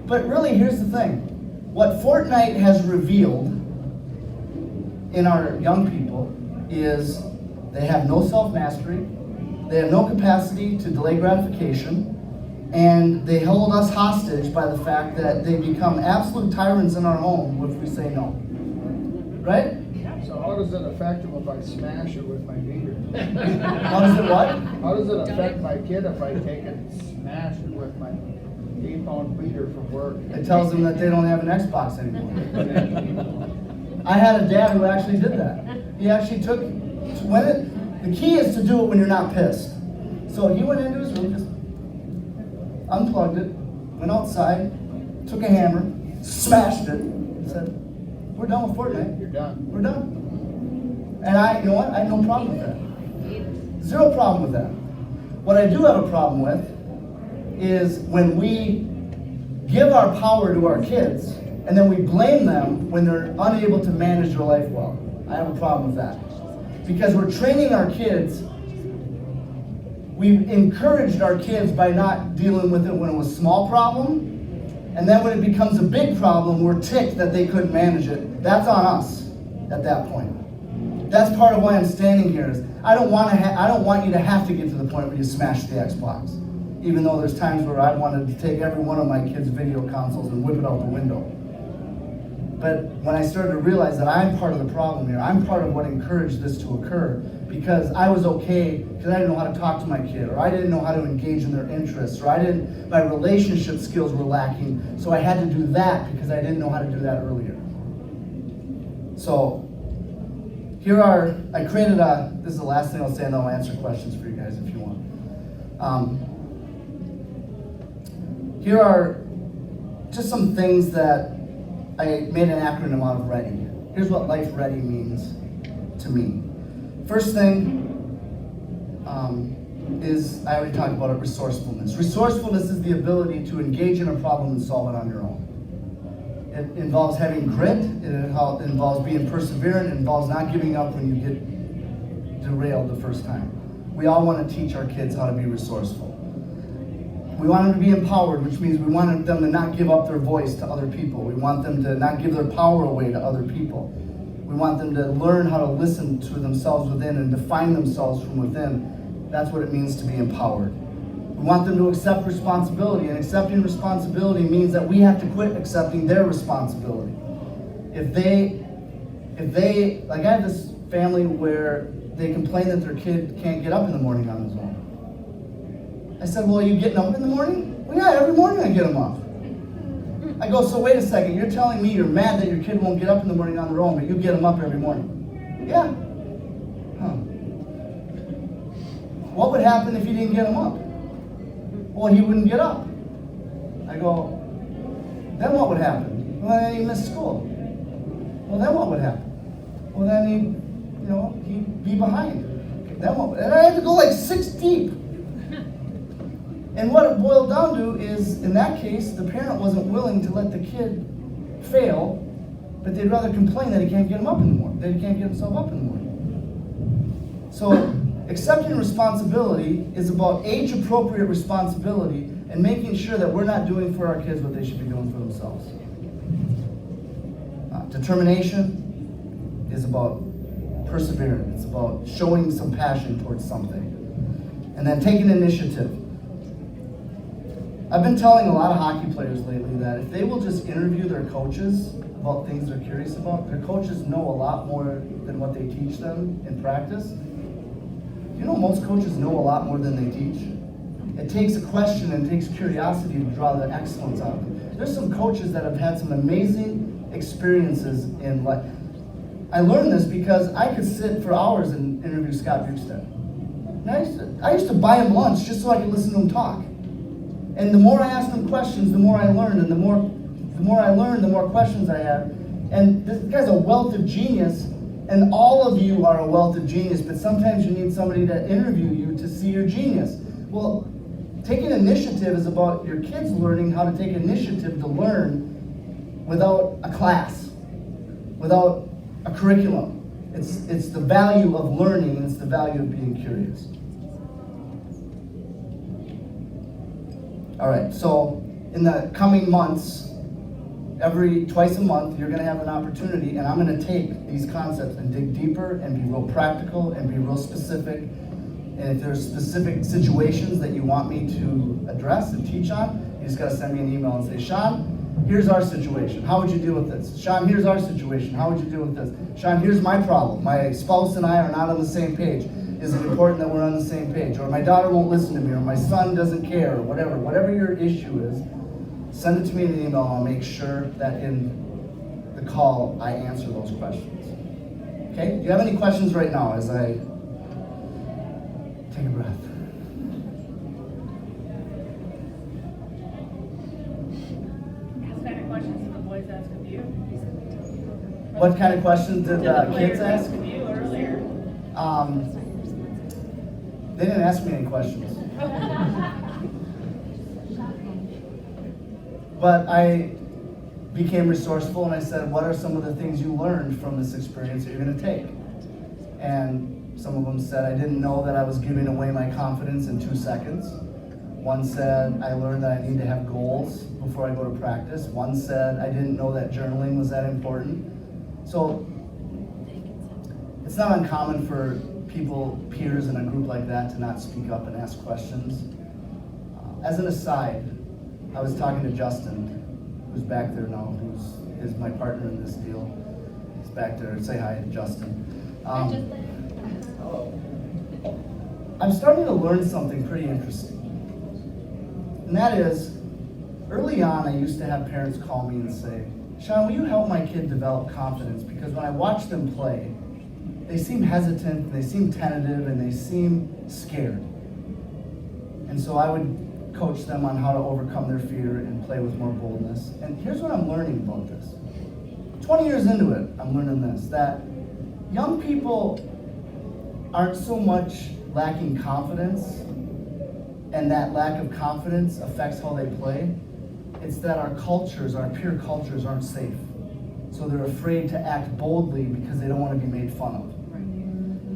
But really, here's the thing. What Fortnite has revealed in our young people is they have no self-mastery, they have no capacity to delay gratification, and they hold us hostage by the fact that they become absolute tyrants in our home if we say no. Right? So how does it affect him if I smash it with my beater? How does it what? How does it affect my kid if I take and smash it with my 8-pound beater from work? It tells them that they don't have an Xbox anymore. I had a dad who actually did that. He actually took, the key is to do it when you're not pissed. So he went into his room, just unplugged it, went outside, took a hammer, smashed it, and said, we're done with Fortnite. You're done. We're done. And you know what? I had no problem with that. Zero problem with that. What I do have a problem with is when we give our power to our kids and then we blame them when they're unable to manage their life well. I have a problem with that. Because we're training our kids, we've encouraged our kids by not dealing with it when it was a small problem, and then when it becomes a big problem, we're ticked that they couldn't manage it. That's on us at that point. That's part of why I'm standing here. Is I don't want you to have to get to the point where you smash the Xbox. Even though there's times where I wanted to take every one of my kids' video consoles and whip it out the window. But when I started to realize that I'm part of the problem here, I'm part of what encouraged this to occur, because I was okay because I didn't know how to talk to my kid, or I didn't know how to engage in their interests, or my relationship skills were lacking, so I had to do that because I didn't know how to do that earlier. So I created this is the last thing I'll say, and I'll answer questions for you guys if you want. Here are just some things that I made an acronym out of READY. Here's what Life Ready means to me. First thing is, I already talked about it, resourcefulness. Resourcefulness is the ability to engage in a problem and solve it on your own. It involves having grit, it involves being perseverant, it involves not giving up when you get derailed the first time. We all want to teach our kids how to be resourceful. We want them to be empowered, which means we want them to not give up their voice to other people. We want them to not give their power away to other people. We want them to learn how to listen to themselves within and define themselves from within. That's what it means to be empowered. We want them to accept responsibility, and accepting responsibility means that we have to quit accepting their responsibility. If they, like I have this family where they complain that their kid can't get up in the morning on his own. I said, well, are you getting up in the morning? Well, yeah, every morning I get him up. I go, so wait a second, you're telling me you're mad that your kid won't get up in the morning on their own, but you get them up every morning? Yeah. Huh. What would happen if you didn't get him up? Well, he wouldn't get up. I go, then what would happen? Well, then he'd miss school. Well, then what would happen? Well, then he'd be behind. Then what? And I had to go like 6 deep. And what it boiled down to is, in that case, the parent wasn't willing to let the kid fail, but they'd rather complain that he can't get him up in the morning, that he can't get himself up in the morning. So, accepting responsibility is about age-appropriate responsibility and making sure that we're not doing for our kids what they should be doing for themselves. Determination is about perseverance. It's about showing some passion towards something. And then taking initiative. I've been telling a lot of hockey players lately that if they will just interview their coaches about things they're curious about, their coaches know a lot more than what they teach them in practice. You know, most coaches know a lot more than they teach. It takes a question and it takes curiosity to draw the excellence out of them. There's some coaches that have had some amazing experiences in life. I learned this because I could sit for hours and interview Scott Bukestad. And I used to buy him lunch just so I could listen to him talk. And the more I asked him questions, the more I learned, and the more I learned, the more questions I had. And this guy's a wealth of genius, and all of you are a wealth of genius, but sometimes you need somebody to interview you to see your genius. Well, taking initiative is about your kids learning how to take initiative to learn without a class, without a curriculum. It's the value of learning, and it's the value of being curious. All right, so in the coming months, twice a month, you're going to have an opportunity, and I'm going to take these concepts and dig deeper and be real practical and be real specific. And if there's specific situations that you want me to address and teach on, you just got to send me an email and say, Sean, here's our situation. How would you deal with this? Sean, here's our situation. How would you deal with this? Sean, here's my problem. My spouse and I are not on the same page. Is it important that we're on the same page? Or my daughter won't listen to me, or my son doesn't care, or whatever your issue is, send it to me in an email, and I'll make sure that in the call I answer those questions. Okay? Do you have any questions right now as I take a breath? What kind of questions did the boys ask of you? What kind of questions did Did the kids players ask? ask of you earlier? They didn't ask me any questions. But I became resourceful, and I said, what are some of the things you learned from this experience that you're going to take? And some of them said, I didn't know that I was giving away my confidence in 2 seconds. One said, I learned that I need to have goals before I go to practice. One said, I didn't know that journaling was that important. So it's not uncommon for peers in a group like that, to not speak up and ask questions. As an aside, I was talking to Justin who's back there now, is my partner in this deal. He's back there. Say hi, Justin. I'm starting to learn something pretty interesting. And that is, early on, I used to have parents call me and say, Sean, will you help my kid develop confidence? Because when I watch them play, they seem hesitant, they seem tentative, and they seem scared. And so I would coach them on how to overcome their fear and play with more boldness. And here's what I'm learning about this. 20 years into it, I'm learning this, that young people aren't so much lacking confidence, and that lack of confidence affects how they play. It's that our cultures, our peer cultures, aren't safe. So they're afraid to act boldly because they don't want to be made fun of.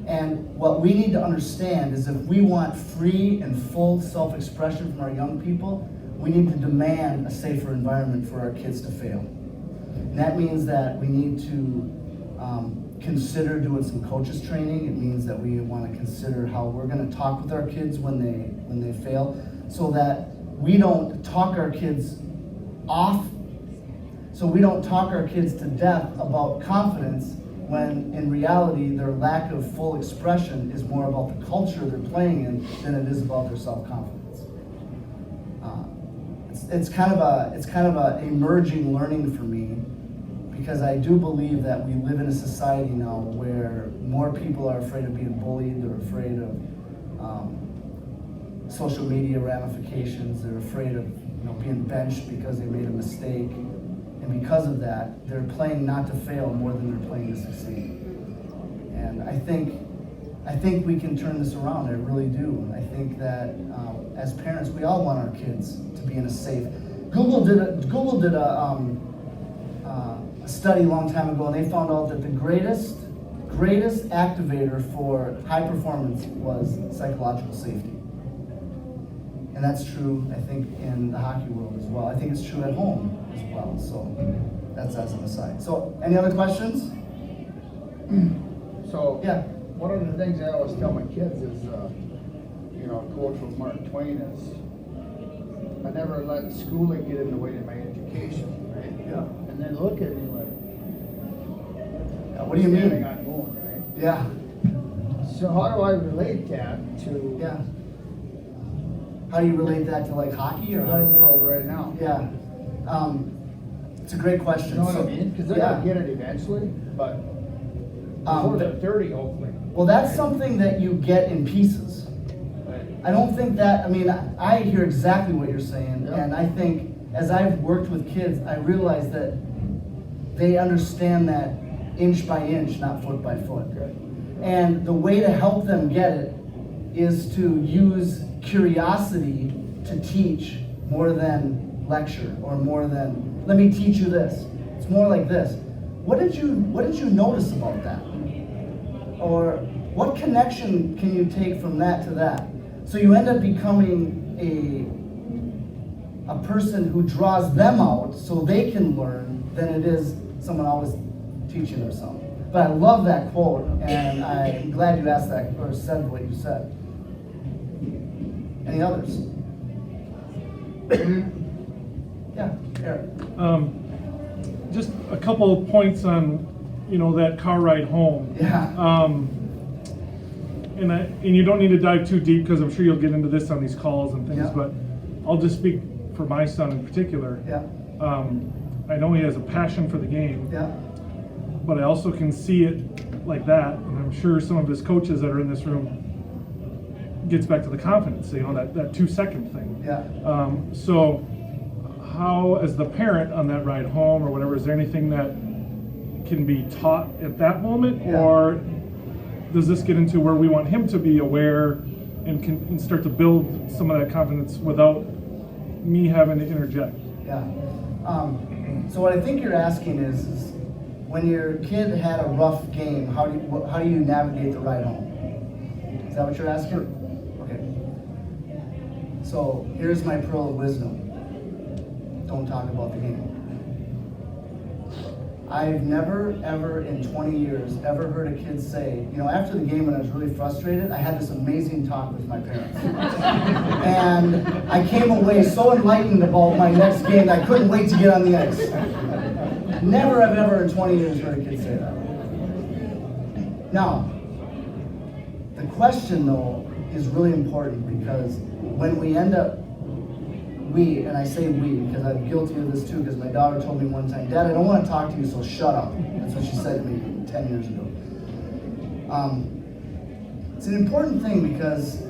And what we need to understand is if we want free and full self-expression from our young people, we need to demand a safer environment for our kids to fail. And that means that we need to consider doing some coaches training. It means that we want to consider how we're going to talk with our kids when they fail, so that we don't talk our kids off, so we don't talk our kids to death about confidence, when in reality their lack of full expression is more about the culture they're playing in than it is about their self-confidence. It's kind of a emerging learning for me, because I do believe that we live in a society now where more people are afraid of being bullied, they're afraid of social media ramifications, they're afraid of being benched because they made a mistake. And because of that, they're playing not to fail more than they're playing to succeed. And I think we can turn this around. I really do. I think that as parents, we all want our kids to be in a safe. Google did a study a long time ago, and they found out that the greatest activator for high performance was psychological safety. And that's true, I think, in the hockey world as well. I think it's true at home as well. So that's as an aside. So any other questions? So, Yeah. one of the things I always tell my kids is, quote from Mark Twain is, I never let schooling get in the way of my education, right? Yeah. And then look at me like, What do you mean? I'm going, right? Yeah. So how do I relate that to Yeah. How do you relate that to like hockey or our how? world right now? Yeah. It's a great question. You know what So- I mean? Because they're yeah. gonna get it eventually, but before they're 30, hopefully. Well, that's something that you get in pieces. I don't think that, I hear exactly what you're saying, Yeah. and I think as I've worked with kids, I realize that they understand that inch by inch, not foot by foot. Okay. And the way to help them get it is to use curiosity to teach more than lecture, or more than, let me teach you this. It's more like this. What did you notice about that? Or what connection can you take from that to that? So you end up becoming a person who draws them out so they can learn than it is someone always teaching them something. But I love that quote, and I'm glad you asked that or said what you said. Any others? Yeah, Eric. Just a couple of points on, that car ride home. Yeah. And you don't need to dive too deep, because I'm sure you'll get into this on these calls and things, Yeah. but I'll just speak for my son in particular. Yeah. I know he has a passion for the game, Yeah. but I also can see it like that, and I'm sure some of his coaches that are in this room gets back to the confidence, that 2-second thing. Yeah. So how, as the parent on that ride home or whatever, is there anything that can be taught at that moment? Yeah. Or does this get into where we want him to be aware and start to build some of that confidence without me having to interject? Yeah. So what I think you're asking is when your kid had a rough game, how do you navigate the ride home? Is that what you're asking? Okay. So here's my pearl of wisdom. Don't talk about the game. I've never, ever in 20 years, ever heard a kid say, you know, after the game when I was really frustrated, I had this amazing talk with my parents. And I came away so enlightened about my next game that I couldn't wait to get on the ice. Never have ever in 20 years heard a kid say that. Now, the question though is really important because when we end up, and I say we because I'm guilty of this too, because my daughter told me one time, Dad, I don't want to talk to you, so shut up. That's what she said to me 10 years ago. It's an important thing because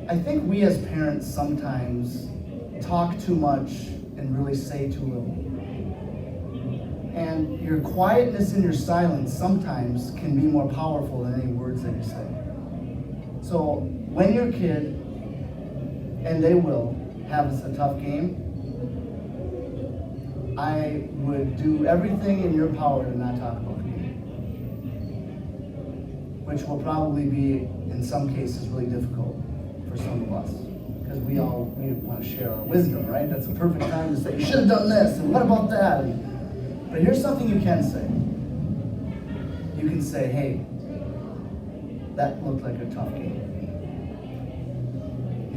I think we as parents sometimes talk too much and really say too little. And your quietness and your silence sometimes can be more powerful than any words that you say. So when your kid, and they will, have a tough game, I would do everything in your power to not talk about the game. Which will probably be, in some cases, really difficult for some of us. Because we want to share our wisdom, right? That's the perfect time to say, you should have done this, and what about that? But here's something you can say. You can say, hey, that looked like a tough game.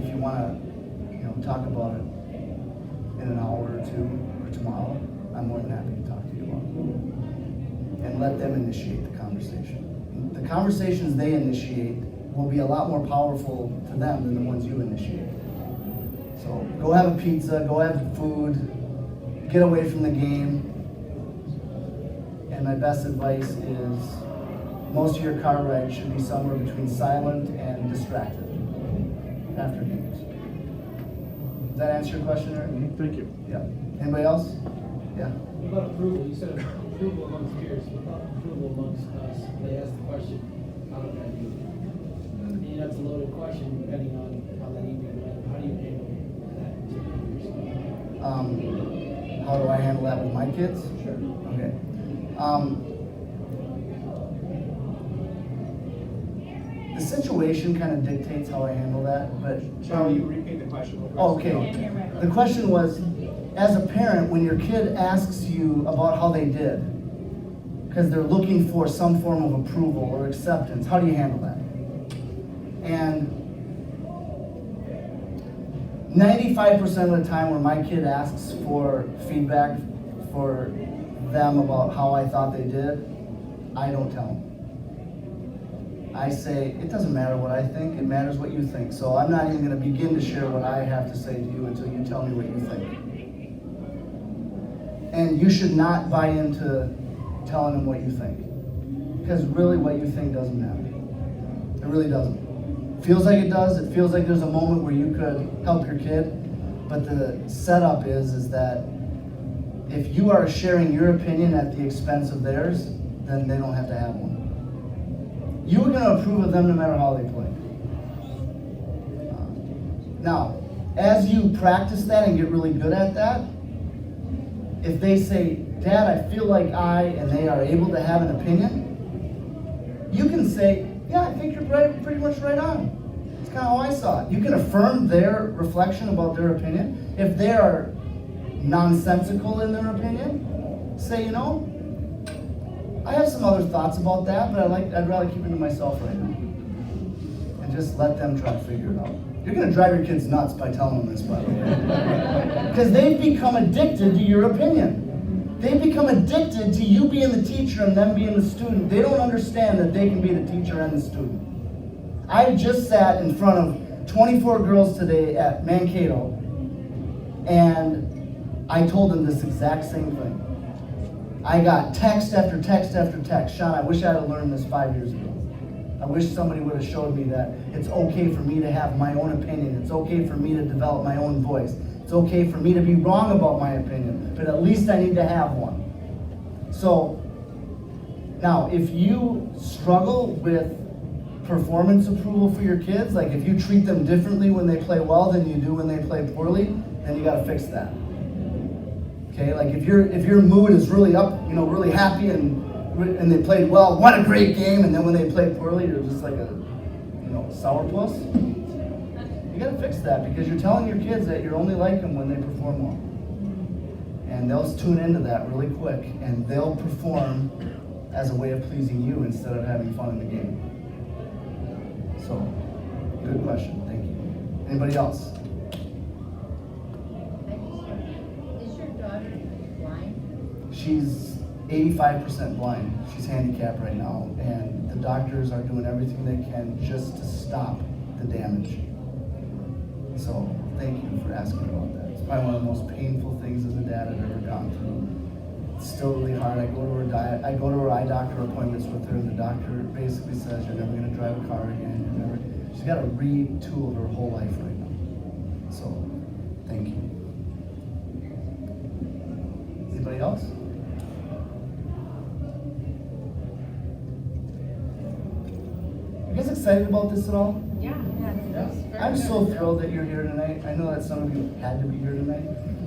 If you want to talk about it in an hour or two or tomorrow, I'm more than happy to talk to you about it. And let them initiate the conversation. The conversations they initiate will be a lot more powerful to them than the ones you initiate. So go have a pizza, go have food, get away from the game. And my best advice is most of your car rides should be somewhere between silent and distracted after games. Does that answer your question, Eric? Thank you. Yeah. Anybody else? Yeah. What about approval? You said approval amongst peers. What about approval amongst us? They asked the question, how did I do? I mean, that's a loaded question depending on how that evening went. How do you handle that yourself? How do I handle that with my kids? Sure. Okay. The situation kind of dictates how I handle that, but Charlie, you repeat the question. oh, okay. The question was, as a parent, when your kid asks you about how they did, because they're looking for some form of approval or acceptance, how do you handle that? And 95% of the time when my kid asks for feedback for them about how I thought they did, I don't tell them. I say, it doesn't matter what I think, it matters what you think. So I'm not even going to begin to share what I have to say to you until you tell me what you think. And you should not buy into telling them what you think. Because really what you think doesn't matter. It really doesn't. It feels like it does. It feels like there's a moment where you could help your kid. But the setup is that if you are sharing your opinion at the expense of theirs, then they don't have to have one. You are going to approve of them no matter how they play. Now, as you practice that and get really good at that, if they say, Dad, I feel like and they are able to have an opinion, you can say, yeah, I think you're pretty much right on. It's kind of how I saw it. You can affirm their reflection about their opinion. If they are nonsensical in their opinion, say, I have some other thoughts about that, but I'd rather keep it to myself right now. And just let them try to figure it out. You're going to drive your kids nuts by telling them this, by the way. Because they've become addicted to your opinion. They've become addicted to you being the teacher and them being the student. They don't understand that they can be the teacher and the student. I just sat in front of 24 girls today at Mankato, and I told them this exact same thing. I got text after text after text. Sean, I wish I had learned this 5 years ago. I wish somebody would have showed me that it's okay for me to have my own opinion. It's okay for me to develop my own voice. It's okay for me to be wrong about my opinion, but at least I need to have one. So, now, if you struggle with performance approval for your kids, like if you treat them differently when they play well than you do when they play poorly, then you gotta fix that. Okay, like if your mood is really up, really happy and they played well, what a great game, and then when they play poorly, you're just like a, sourpuss. You gotta fix that because you're telling your kids that you're only like them when they perform well. And they'll tune into that really quick, and they'll perform as a way of pleasing you instead of having fun in the game. So, good question, thank you. Anybody else? Is your daughter blind? She's 85% blind. She's handicapped right now, and the doctors are doing everything they can just to stop the damage. So, thank you for asking about that. It's probably one of the most painful things as a dad I've ever gone through. It's still really hard. I go to her eye doctor appointments with her, and the doctor basically says, you're never gonna drive a car again. She's got to retool her whole life right now. So, thank you. Anybody else? You guys excited about this at all? Yeah. I'm so thrilled that you're here tonight. I know that some of you had to be here tonight,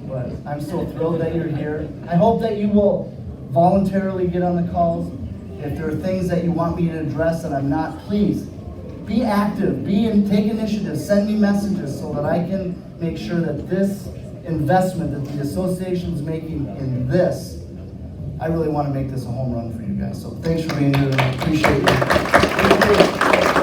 but I'm so thrilled that you're here. I hope that you will voluntarily get on the calls. If there are things that you want me to address that I'm not, please be active, take initiative, send me messages so that I can make sure that this investment that the association's making in this, I really want to make this a home run for you guys. So thanks for being here. I appreciate you.